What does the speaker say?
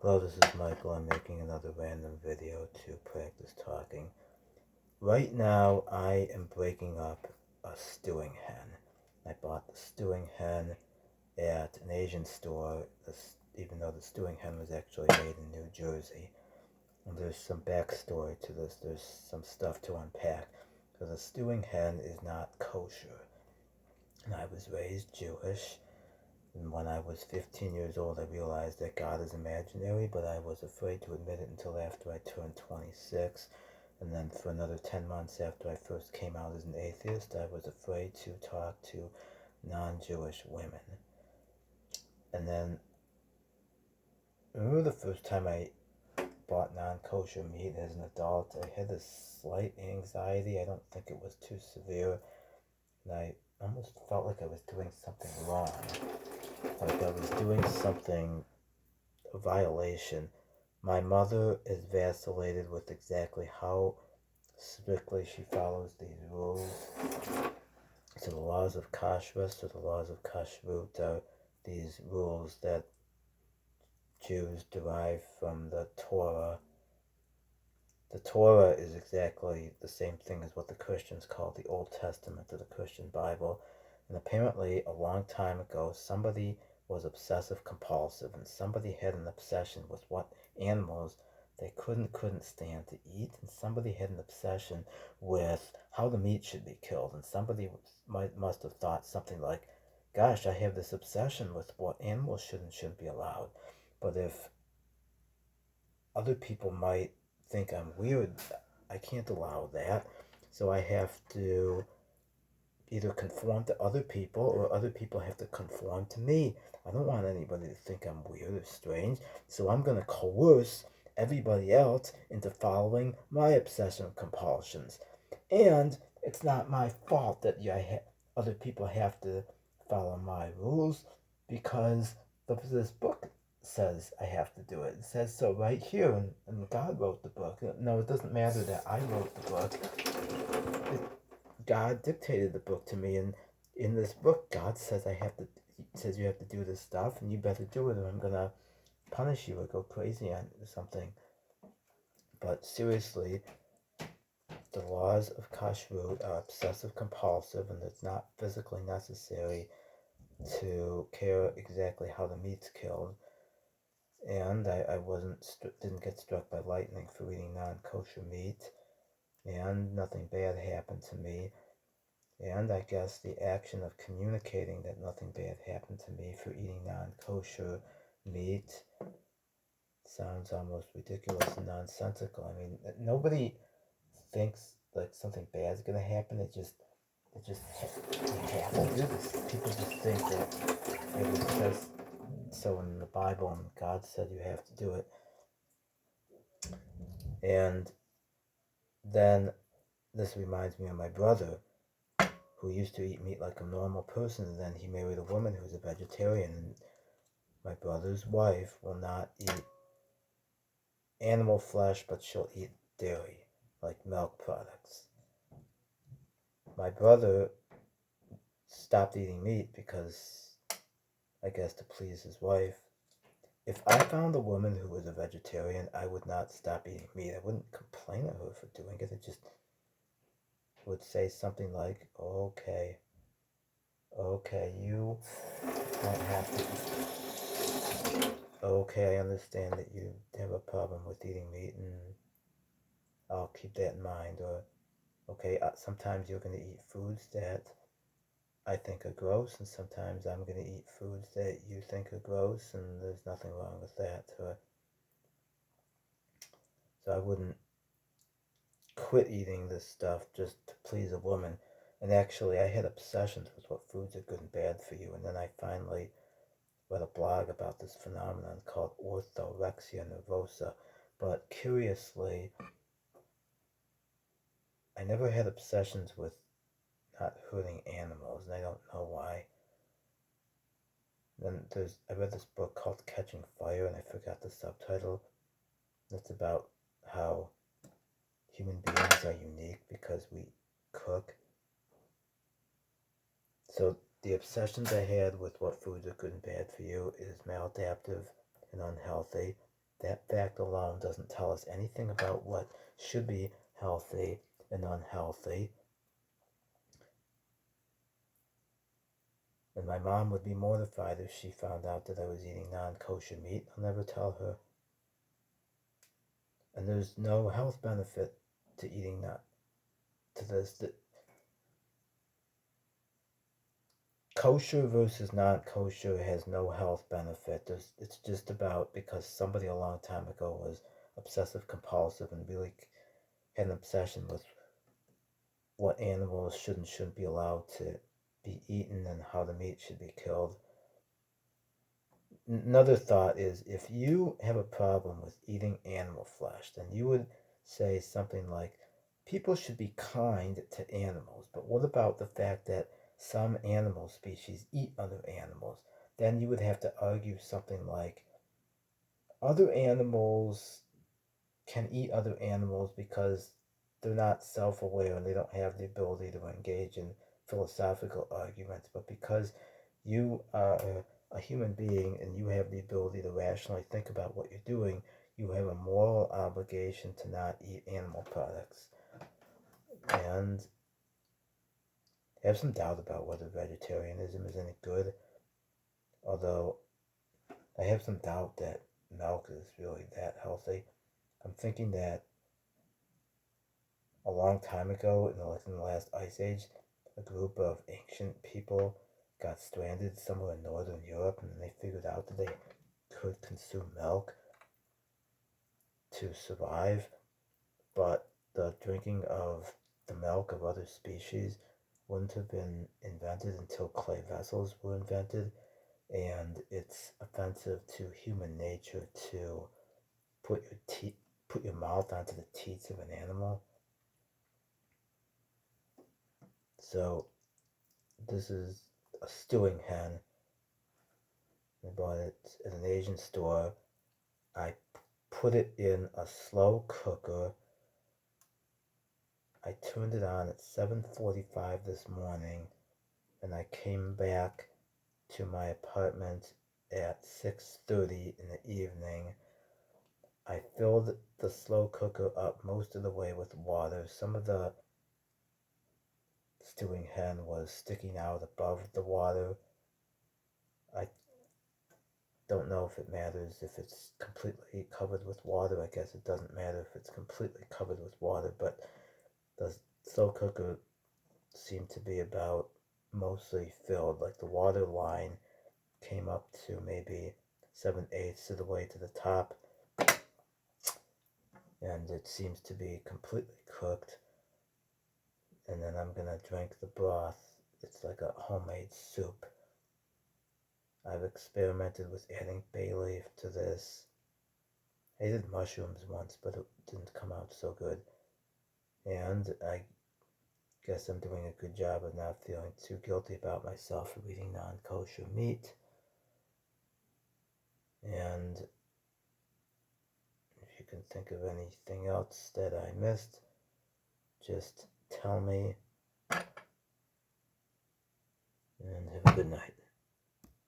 Hello, this is Michael. I'm making another random video to practice talking. Right now, I am breaking up a stewing hen. I bought the stewing hen at an Asian store, even though the stewing hen was actually made in New Jersey. And there's some backstory to this. There's some stuff to unpack. Because a stewing hen is not kosher. And I was raised Jewish. And when I was 15 years old, I realized that God is imaginary, but I was afraid to admit it until after I turned 26. And then for another 10 months after I first came out as an atheist, I was afraid to talk to non-Jewish women. And then, I remember the first time I bought non-kosher meat as an adult, I had this slight anxiety. I don't think it was too severe. And I almost felt like I was doing something wrong. Like I was doing something, a violation. My mother is vacillated with exactly how strictly she follows these rules. So the laws of kashrus or the laws of kashrut are these rules that Jews derive from the Torah. The Torah is exactly the same thing as what the Christians call the Old Testament or the Christian Bible. And apparently, a long time ago, somebody was obsessive compulsive and somebody had an obsession with what animals they couldn't stand to eat, and somebody had an obsession with how the meat should be killed, and somebody must have thought something like, gosh, I have this obsession with what animals should and shouldn't be allowed. But if other people might think I'm weird, I can't allow that. So I have to either conform to other people or other people have to conform to me. I don't want anybody to think I'm weird or strange. So I'm going to coerce everybody else into following my obsession compulsions. And it's not my fault that other people have to follow my rules, because this book says I have to do it. It says so right here, and God wrote the book. No, it doesn't matter that I wrote the book. God dictated the book to me, and in this book, God says He says you have to do this stuff, and you better do it, or I'm gonna punish you or go crazy on or something. But seriously, the laws of kashrut are obsessive compulsive, and it's not physically necessary to care exactly how the meat's killed. And I didn't get struck by lightning for eating non-kosher meat, and nothing bad happened to me. And I guess the action of communicating that nothing bad happened to me for eating non-kosher meat sounds almost ridiculous and nonsensical. I mean, nobody thinks like something bad's gonna happen. It just you have to do this. People just think that it says so in the Bible, and God said you have to do it. And then this reminds me of my brother, who used to eat meat like a normal person, and then he married a woman who's a vegetarian, and my brother's wife will not eat animal flesh, but she'll eat dairy, like milk products. My brother stopped eating meat because, I guess, to please his wife. If I found a woman who was a vegetarian, I would not stop eating meat. I wouldn't complain at her for doing it. I just would say something like, okay, you don't have to. Okay, I understand that you have a problem with eating meat, and I'll keep that in mind. Or, okay, sometimes you're going to eat foods that I think are gross, and sometimes I'm going to eat foods that you think are gross, and there's nothing wrong with that. So I wouldn't quit eating this stuff just to please a woman. And actually, I had obsessions with what foods are good and bad for you, and then I finally read a blog about this phenomenon called orthorexia nervosa. But curiously, I never had obsessions with not hurting animals, and I don't know why. Then I read this book called Catching Fire, and I forgot the subtitle. It's about how human beings are unique because we cook. So the obsessions I had with what foods are good and bad for you is maladaptive and unhealthy. That fact alone doesn't tell us anything about what should be healthy and unhealthy. And my mom would be mortified if she found out that I was eating non-kosher meat. I'll never tell her. And there's no health benefit to eating that. To this, kosher versus non-kosher has no health benefit. It's just about because somebody a long time ago was obsessive compulsive and really had an obsession with what animals should and shouldn't be allowed to be eaten and how the meat should be killed. Another thought is, if you have a problem with eating animal flesh, then you would say something like, people should be kind to animals, but what about the fact that some animal species eat other animals? Then you would have to argue something like, other animals can eat other animals because they're not self-aware and they don't have the ability to engage in philosophical arguments, but because you are a human being and you have the ability to rationally think about what you're doing, you have a moral obligation to not eat animal products. And I have some doubt about whether vegetarianism is any good, although I have some doubt that milk is really that healthy. I'm thinking that a long time ago, in the last ice age, a group of ancient people got stranded somewhere in northern Europe, and they figured out that they could consume milk to survive, but the drinking of the milk of other species wouldn't have been invented until clay vessels were invented, and it's offensive to human nature to put your mouth onto the teats of an animal. So this is a stewing hen. I bought it at an Asian store. I put it in a slow cooker. I turned it on at 7:45 this morning, and I came back to my apartment at 6:30 in the evening. I filled the slow cooker up most of the way with water. Some of the stewing hen was sticking out above the water. I don't know if it matters if it's completely covered with water. I guess it doesn't matter if it's completely covered with water, but the slow cooker seemed to be about mostly filled. Like the water line came up to maybe 7/8 of the way to the top, and it seems to be completely cooked. And then I'm gonna drink the broth. It's like a homemade soup. I've experimented with adding bay leaf to this. I did mushrooms once, but it didn't come out so good. And I guess I'm doing a good job of not feeling too guilty about myself for eating non-kosher meat. And if you can think of anything else that I missed, just tell me. And have a good night.